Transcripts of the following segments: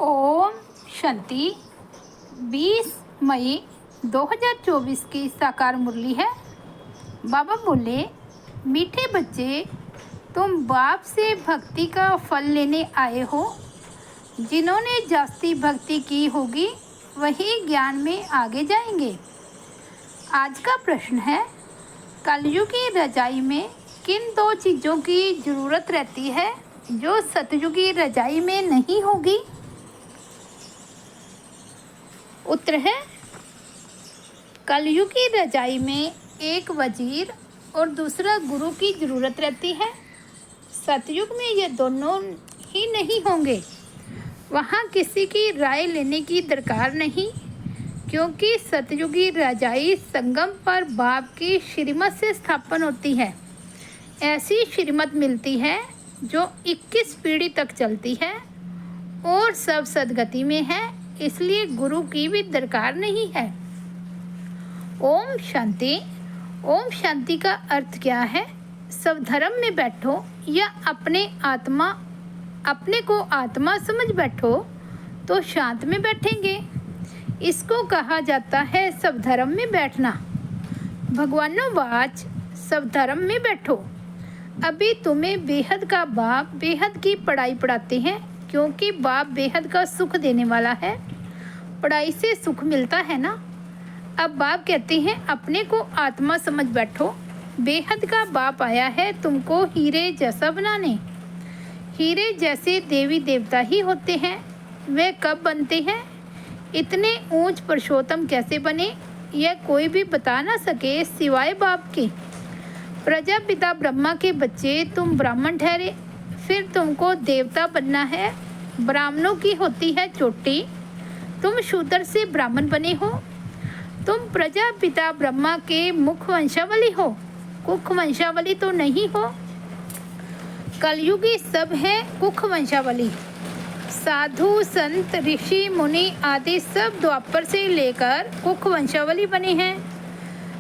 ओम शांति। 20 मई 2024 की साकार मुरली है। बाबा बोले, मीठे बच्चे, तुम बाप से भक्ति का फल लेने आए हो। जिन्होंने जास्ती भक्ति की होगी वही ज्ञान में आगे जाएंगे। आज का प्रश्न है, कलयुग की रजाई में किन दो चीज़ों की ज़रूरत रहती है जो सतयुगी रजाई में नहीं होगी? उत्तर है, कलयुग की रजाई में एक वजीर और दूसरा गुरु की ज़रूरत रहती है। सतयुग में ये दोनों ही नहीं होंगे। वहाँ किसी की राय लेने की दरकार नहीं, क्योंकि सतयुगी रजाई संगम पर बाप की श्रीमत से स्थापन होती है। ऐसी श्रीमत मिलती है जो 21 पीढ़ी तक चलती है और सब सदगति में है, इसलिए गुरु की भी दरकार नहीं है। ओम शांति। ओम शांति का अर्थ क्या है? सब धर्म में बैठो या अपने को आत्मा समझ बैठो तो शांत में बैठेंगे। इसको कहा जाता है सब धर्म में बैठना। भगवानोवाच, सब धर्म में बैठो। अभी तुम्हें बेहद का बाप बेहद की पढ़ाई पढ़ाते हैं, क्योंकि बाप बेहद का सुख देने वाला है। पढ़ाई से सुख मिलता है ना। अब बाप कहते हैं अपने को आत्मा समझ बैठो। बेहद का बाप आया है तुमको हीरे जैसा बनाने। हीरे जैसे देवी देवता ही होते हैं। वे कब बनते हैं? इतने ऊंच पुरुषोत्तम कैसे बने, यह कोई भी बता ना सके सिवाय बाप के। प्रजापिता ब्रह्मा के बच्चे तुम ब्राह्मण ठहरे, फिर तुमको देवता बनना है। ब्राह्मणों की होती है चोटी, तुम शूद्र से ब्राह्मण बने हो। तुम प्रजापिता ब्रह्मा के मुख वंशावली हो, कुख वंशावली तो नहीं हो। कलयुगी सब है कुख वंशावली। साधु संत ऋषि मुनि आदि सब द्वापर से लेकर कुख वंशावली बने हैं।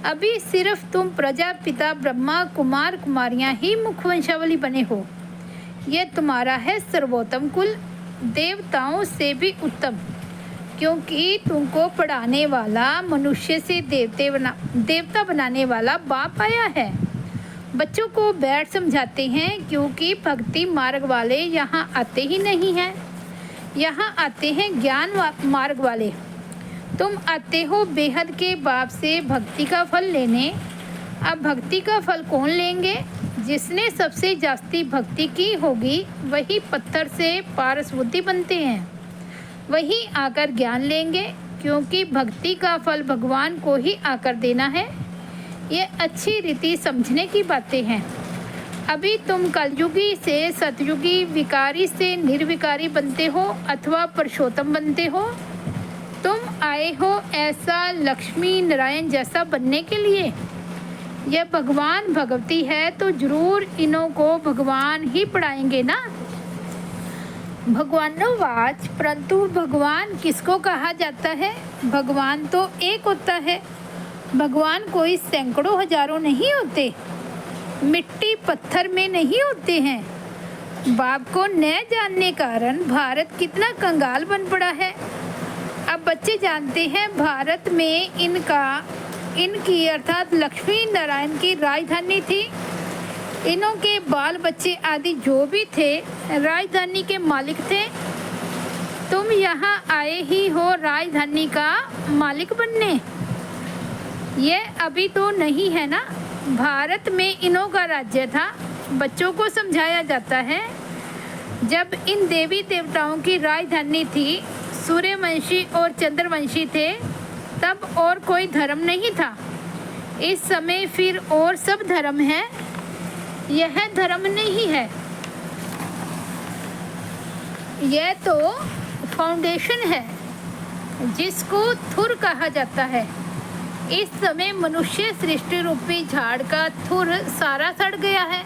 अभी सिर्फ तुम प्रजापिता ब्रह्मा कुमार कुमारियां ही मुख वंशावली बने हो। यह तुम्हारा है सर्वोत्तम कुल, देवताओं से भी उत्तम, क्योंकि तुमको पढ़ाने वाला मनुष्य से देवता बनाने वाला बाप आया है। बच्चों को बैठ समझाते हैं, क्योंकि भक्ति मार्ग वाले यहाँ आते ही नहीं हैं। यहाँ आते हैं ज्ञान मार्ग वाले। तुम आते हो बेहद के बाप से भक्ति का फल लेने। अब भक्ति का फल कौन लेंगे? जिसने सबसे जास्ती भक्ति की होगी वही पत्थर से पारस बुद्धि बनते हैं, वही आकर ज्ञान लेंगे, क्योंकि भक्ति का फल भगवान को ही आकर देना है। ये अच्छी रीति समझने की बातें हैं। अभी तुम कलयुगी से सतयुगी, विकारी से निर्विकारी बनते हो अथवा पुरुषोत्तम बनते हो। तुम आए हो ऐसा लक्ष्मी नारायण जैसा बनने के लिए। यह भगवान भगवती है तो जरूर इन्हों को भगवान ही पढ़ाएंगे ना। भगवानोवाच, परंतु भगवान किसको कहा जाता है? भगवान तो एक होता है। भगवान कोई सैकड़ों हजारों नहीं होते, मिट्टी पत्थर में नहीं होते हैं। बाप को न जानने कारण भारत कितना कंगाल बन पड़ा है। अब बच्चे जानते हैं भारत में इनकी अर्थात लक्ष्मी नारायण की राजधानी थी। इन्हों के बाल बच्चे आदि जो भी थे राजधानी के मालिक थे। तुम यहाँ आए ही हो राजधानी का मालिक बनने। यह अभी तो नहीं है ना। भारत में इन्हों का राज्य था। बच्चों को समझाया जाता है, जब इन देवी देवताओं की राजधानी थी, सूर्यवंशी और चंद्रवंशी थे, तब और कोई धर्म नहीं था। इस समय फिर और सब धर्म है। यह धर्म नहीं है, यह तो फाउंडेशन है, जिसको थुर कहा जाता है। इस समय मनुष्य सृष्टि रूपी झाड़ का थुर सारा सड़ गया है,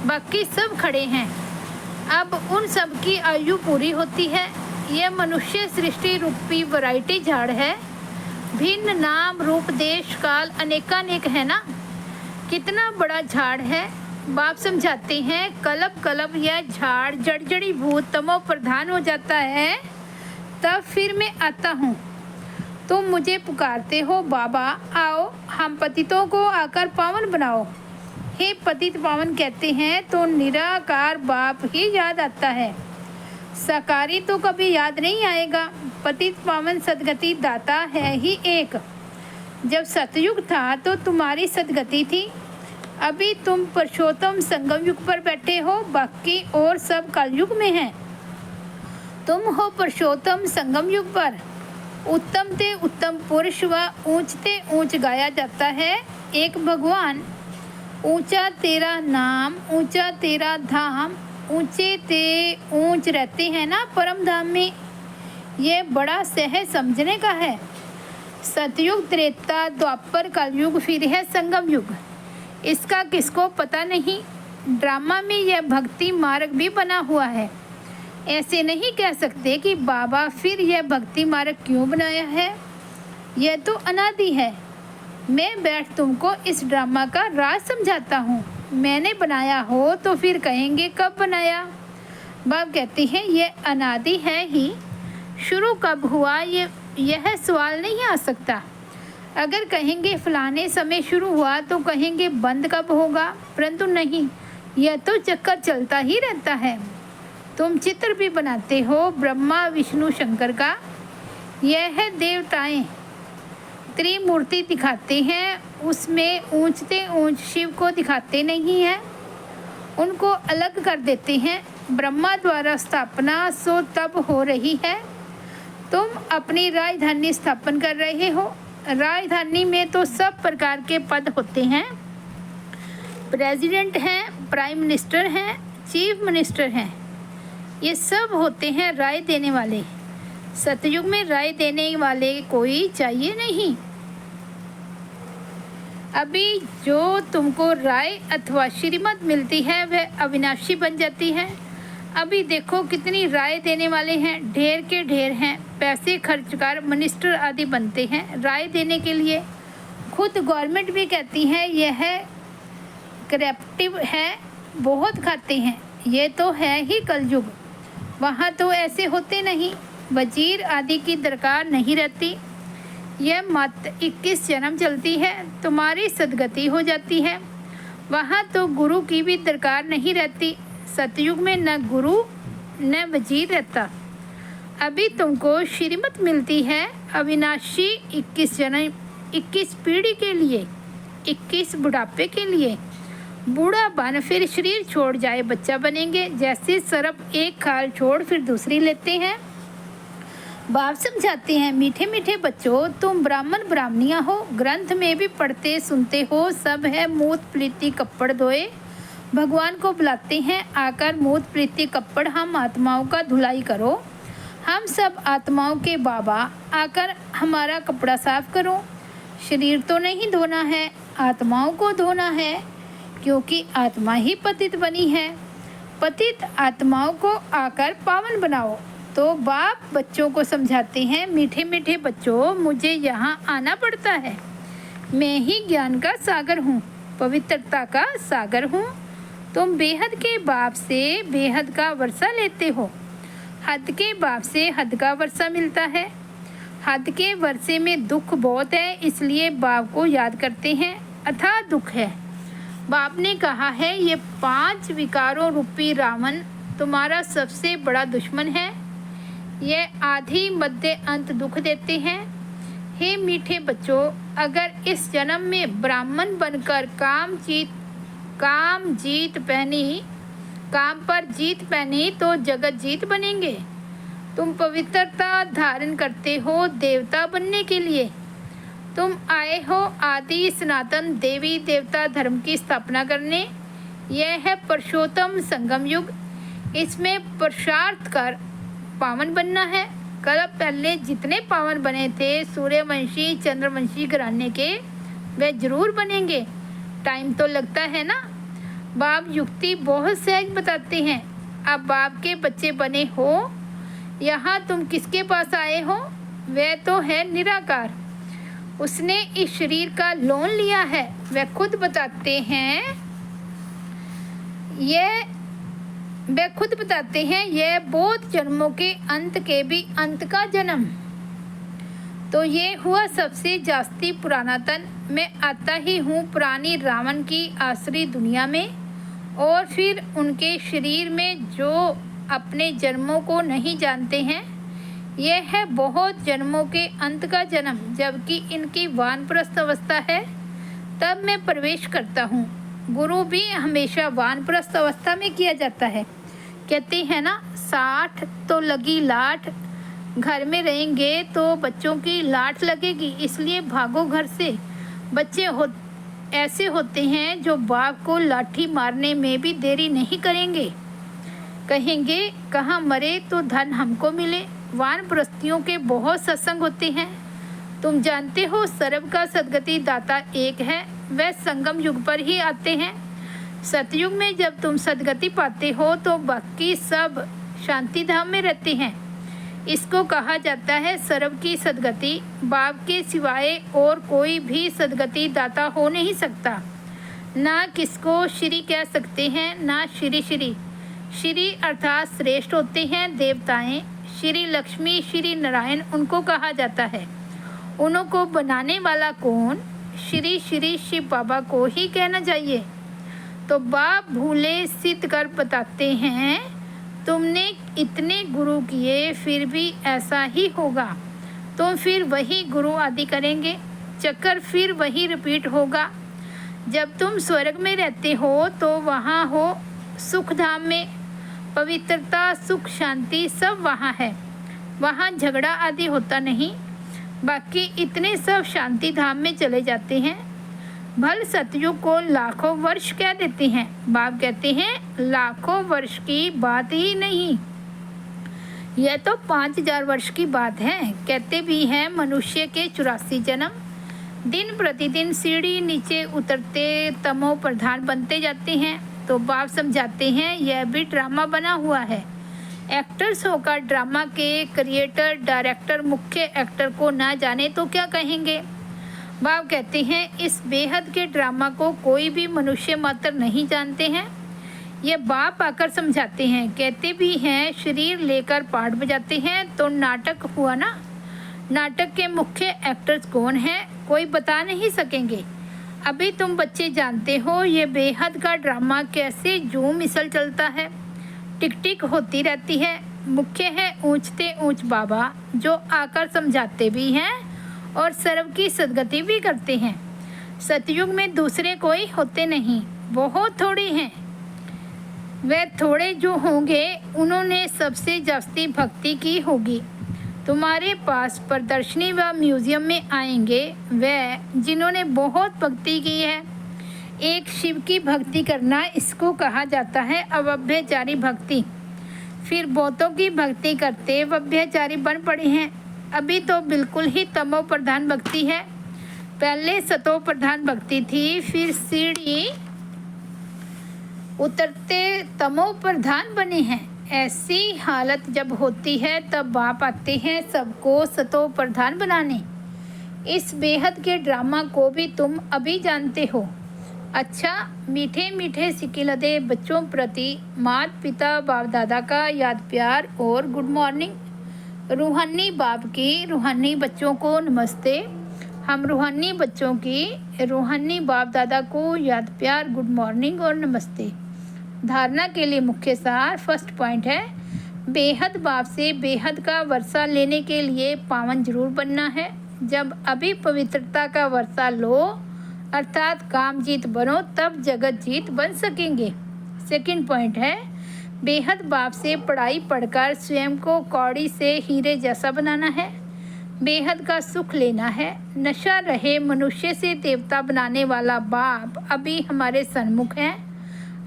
बाकी सब खड़े हैं। अब उन सब की आयु पूरी होती है। यह मनुष्य सृष्टि रूपी वैरायटी झाड़ है। भिन्न नाम रूप देश काल अनेकानेक है ना। कितना बड़ा झाड़ है। बाप समझाते हैं, कलब कलब यह झाड़ जड़जड़ी भूत तमो प्रधान हो जाता है तब फिर मैं आता हूँ। तुम मुझे पुकारते हो, बाबा आओ हम पतितों को आकर पावन बनाओ। हे पतित पावन कहते हैं तो निराकार बाप ही याद आता है, साकारी तो कभी याद नहीं आएगा। पतित पावन सदगति दाता है ही एक। जब सतयुग था तो तुम्हारी सदगति थी, अभी तुम पुरुषोत्तम संगम युग पर बैठे हो, बाकी और सब कलयुग में हैं। तुम हो पुरुषोत्तम संगम युग पर। उत्तम ते उत्तम पुरुष व ऊंचते ऊंच गाया जाता है एक भगवान। ऊंचा तेरा नाम, ऊंचा तेरा धाम, ऊंचे ते ऊंच रहते हैं ना परम धाम में। ये बड़ा सहज समझने का है। सतयुग, त्रेता, द्वापर, कलयुग, फिर है संगम युग। इसका किसको पता नहीं। ड्रामा में यह भक्ति मार्ग भी बना हुआ है। ऐसे नहीं कह सकते कि बाबा फिर यह भक्ति मार्ग क्यों बनाया है, यह तो अनादि है। मैं बैठ तुमको इस ड्रामा का राज समझाता हूँ। मैंने बनाया हो तो फिर कहेंगे कब बनाया। बाप कहते हैं यह अनादि है ही, शुरू कब हुआ यह सवाल नहीं आ सकता। अगर कहेंगे फलाने समय शुरू हुआ तो कहेंगे बंद कब होगा, परंतु नहीं, यह तो चक्कर चलता ही रहता है। तुम चित्र भी बनाते हो ब्रह्मा विष्णु शंकर का, यह है देवताएं त्रिमूर्ति दिखाते हैं, उसमें ऊंचते ऊंच शिव को दिखाते नहीं हैं, उनको अलग कर देते हैं। ब्रह्मा द्वारा स्थापना सो तब हो रही है। तुम अपनी राजधानी स्थापन कर रहे हो। राजधानी में तो सब प्रकार के पद होते हैं, प्रेसिडेंट हैं, प्राइम मिनिस्टर हैं, चीफ मिनिस्टर हैं, ये सब होते हैं राय देने वाले। सतयुग में राय देने वाले कोई चाहिए नहीं। अभी जो तुमको राय अथवा श्रीमत मिलती है वह अविनाशी बन जाती है। अभी देखो कितनी राय देने वाले हैं, ढेर के ढेर हैं। पैसे खर्च कर मिनिस्टर आदि बनते हैं राय देने के लिए। खुद गवर्नमेंट भी कहती है यह करप्टिव है, बहुत खाते हैं। ये तो है ही कलयुग, वहाँ तो ऐसे होते नहीं। वजीर आदि की दरकार नहीं रहती। यह मत 21 जन्म चलती है, तुम्हारी सदगति हो जाती है। वहाँ तो गुरु की भी दरकार नहीं रहती। सतयुग में न गुरु न वजीर रहता। अभी तुमको श्रीमत मिलती है अविनाशी 21 जन्म, 21 पीढ़ी के लिए, 21 बुढ़ापे के लिए। बूढ़ा बन फिर शरीर छोड़ जाए बच्चा बनेंगे, जैसे सर्प एक खाल छोड़ फिर दूसरी लेते हैं। बाप समझाते हैं मीठे मीठे बच्चों, तुम ब्राह्मण ब्राह्मणियाँ हो, ग्रंथ में भी पढ़ते सुनते हो, सब है मूत प्रीति कपड़ धोए। भगवान को बुलाते हैं आकर मूत प्रीति कपड़, हम आत्माओं का धुलाई करो। हम सब आत्माओं के बाबा, आकर हमारा कपड़ा साफ करो। शरीर तो नहीं धोना है, आत्माओं को धोना है, क्योंकि आत्मा ही पतित बनी है। पतित आत्माओं को आकर पावन बनाओ। तो बाप बच्चों को समझाते हैं मीठे मीठे बच्चों, मुझे यहाँ आना पड़ता है। मैं ही ज्ञान का सागर हूँ, पवित्रता का सागर हूँ। तुम बेहद के बाप से बेहद का वर्षा लेते हो, हद के बाप से हद का वर्षा मिलता है। हद के वर्षे में दुख बहुत है, इसलिए बाप को याद करते हैं। अथाह दुख है। बाप ने कहा है ये 5 विकारों रूपी रावण तुम्हारा सबसे बड़ा दुश्मन है। ये आधि मध्य अंत दुख देते हैं। हे मीठे बच्चों, अगर इस जन्म में ब्राह्मण बनकर काम पर जीत पहनी तो जगत जीत बनेंगे। तुम पवित्रता धारण करते हो देवता बनने के लिए। तुम आए हो आदि सनातन देवी देवता धर्म की स्थापना करने। यह है पुरुषोत्तम संगम युग। इसमें पुरुषार्थ कर पावन बनना है। कल पहले जितने पावन बने थे सूर्यवंशी चंद्रवंशी घराने के, वे जरूर बनेंगे। टाइम तो लगता है ना। बाप युक्ति बहुत सहज बताते हैं। अब बाप के बच्चे बने हो, यहाँ तुम किसके पास आए हो? वह तो है निराकार। उसने इस शरीर का लोन लिया है। वह खुद बताते हैं वे खुद बताते हैं, यह बहुत जन्मों के अंत के भी अंत का जन्म। तो ये हुआ सबसे जास्ती पुराना तन। मैं आता ही हूँ पुरानी रावण की आसरी दुनिया में, और फिर उनके शरीर में जो अपने जन्मों को नहीं जानते हैं। यह है बहुत जन्मों के अंत का जन्म। जबकि इनकी वानप्रस्थ अवस्था है तब मैं प्रवेश करता हूँ। गुरु भी हमेशा वानप्रस्थ अवस्था में किया जाता है। कहते हैं ना, 60 तो लगी लाठ, घर में रहेंगे तो बच्चों की लाठ लगेगी, इसलिए भागो घर से। बच्चे ऐसे होते हैं जो बाप को लाठी मारने में भी देरी नहीं करेंगे। कहेंगे कहाँ मरे तो धन हमको मिले। वानप्रस्थियों के बहुत सत्संग होते हैं। तुम जानते हो सर्व का सद्गति दाता एक है, वह संगम युग पर ही आते हैं। सतयुग में जब तुम सद्गति पाते हो तो बाकी सब शांति धाम में रहते हैं। इसको कहा जाता है सर्व की सद्गति। बाप के सिवाय और कोई भी सद्गति दाता हो नहीं सकता। ना किसको श्री कह सकते हैं, ना श्री श्री। श्री अर्थात श्रेष्ठ होते हैं देवताएं। श्री लक्ष्मी, श्री नारायण उनको कहा जाता है। उनको बनाने वाला कौन? श्री श्री शिव बाबा को ही कहना चाहिए। तो बाप भूले सिद्ध कर बताते हैं, तुमने इतने गुरु किए फिर भी ऐसा ही होगा। तो फिर वही गुरु आदि करेंगे, चक्कर फिर वही रिपीट होगा। जब तुम स्वर्ग में रहते हो तो वहाँ हो सुख धाम में, पवित्रता, सुख, शांति सब वहाँ है। वहाँ झगड़ा आदि होता नहीं। बाकी इतने सब शांति धाम में चले जाते हैं। भल सतयुग को लाखों वर्ष कह देते हैं। बाप कहते हैं लाखों वर्ष की बात ही नहीं, यह तो 5000 वर्ष की बात है। कहते भी हैं मनुष्य के 84 जन्म। दिन प्रतिदिन सीढ़ी नीचे उतरते तमो प्रधान बनते जाते हैं। तो बाप समझाते हैं यह भी ड्रामा बना हुआ है। एक्टर्स होकर ड्रामा के क्रिएटर, डायरेक्टर मुख्य एक्टर को ना जाने तो क्या कहेंगे। बाप कहते हैं इस बेहद के ड्रामा को कोई भी मनुष्य मात्र नहीं जानते हैं। ये बाप आकर समझाते हैं। कहते भी हैं शरीर लेकर पाठ बजाते हैं तो नाटक हुआ ना। नाटक के मुख्य एक्टर्स कौन हैं कोई बता नहीं सकेंगे। अभी तुम बच्चे जानते हो ये बेहद का ड्रामा कैसे जूम मिसल चलता है, टिक टिक होती रहती है। मुख्य है ऊंचते ऊंच बाबा जो आकर समझाते भी हैं और सर्व की सद्गति भी करते हैं। सतयुग में दूसरे कोई होते नहीं, बहुत थोड़े हैं। वे थोड़े जो होंगे उन्होंने सबसे जास्ती भक्ति की होगी। तुम्हारे पास प्रदर्शनी व म्यूजियम में आएंगे वे जिन्होंने बहुत भक्ति की है। एक शिव की भक्ति करना, इसको कहा जाता है अव्यभिचारी भक्ति। फिर बहुतों की भक्ति करते व्यभिचारी बन पड़े हैं। अभी तो बिल्कुल ही तमो प्रधान भक्ति है। पहले सतो प्रधान भक्ति थी, फिर सीढ़ी उतरते तमो प्रधान बने हैं। ऐसी हालत जब होती है तब बाप आते हैं सबको सतो प्रधान बनाने। इस बेहद के ड्रामा को भी तुम अभी जानते हो। अच्छा, मीठे मीठे सिकिलदे बच्चों प्रति माता पिता बाप दादा का याद प्यार और गुड मॉर्निंग। रूहानी बाप की रूहानी बच्चों को नमस्ते। हम रूहानी बच्चों की रूहानी बाप दादा को याद प्यार, गुड मॉर्निंग और नमस्ते। धारणा के लिए मुख्य सार फर्स्ट पॉइंट है, बेहद बाप से बेहद का वर्षा लेने के लिए पावन जरूर बनना है। जब अभी पवित्रता का वर्षा लो अर्थात काम जीत बनो तब जगत जीत बन सकेंगे। सेकंड पॉइंट है, बेहद बाप से पढ़ाई पढ़कर स्वयं को कौड़ी से हीरे जैसा बनाना है। बेहद का सुख लेना है। नशा रहे मनुष्य से देवता बनाने वाला बाप अभी हमारे सन्मुख है।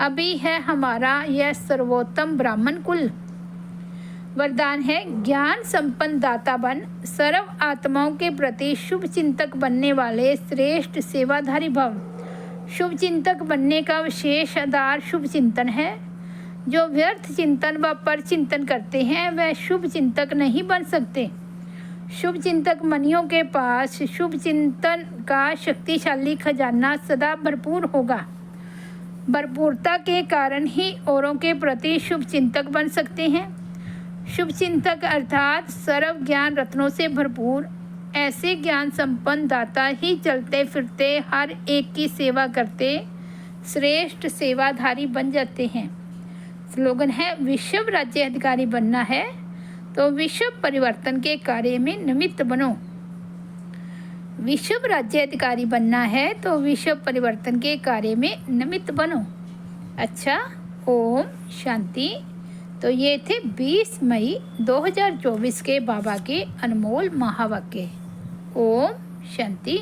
अभी है हमारा यह सर्वोत्तम ब्राह्मण कुल। वरदान है ज्ञान संपन्न दाता बन, सर्व आत्माओं के प्रति शुभ चिंतक बनने वाले श्रेष्ठ सेवाधारी भव। शुभ चिंतक बनने का विशेष आधार शुभ चिंतन है। जो व्यर्थ चिंतन व पर चिंतन करते हैं वह शुभ चिंतक नहीं बन सकते। शुभ चिंतक मनियों के पास शुभ चिंतन का शक्तिशाली खजाना सदा भरपूर होगा। भरपूरता के कारण ही औरों के प्रति शुभ चिंतक बन सकते हैं। शुभ चिंतक अर्थात सर्व ज्ञान रत्नों से भरपूर ऐसे ज्ञान संपन्न दाता ही चलते फिरते हर एक की सेवा करते श्रेष्ठ सेवाधारी बन जाते हैं। स्लोगन है, विश्व राज्य अधिकारी बनना है तो विश्व परिवर्तन के कार्य में निमित्त बनो। विश्व राज्य अधिकारी बनना है तो विश्व परिवर्तन के कार्य में निमित्त बनो। अच्छा, ओम शांति। तो ये थे 20 मई 2024 के बाबा के अनमोल महावाक्य। ओम शांति।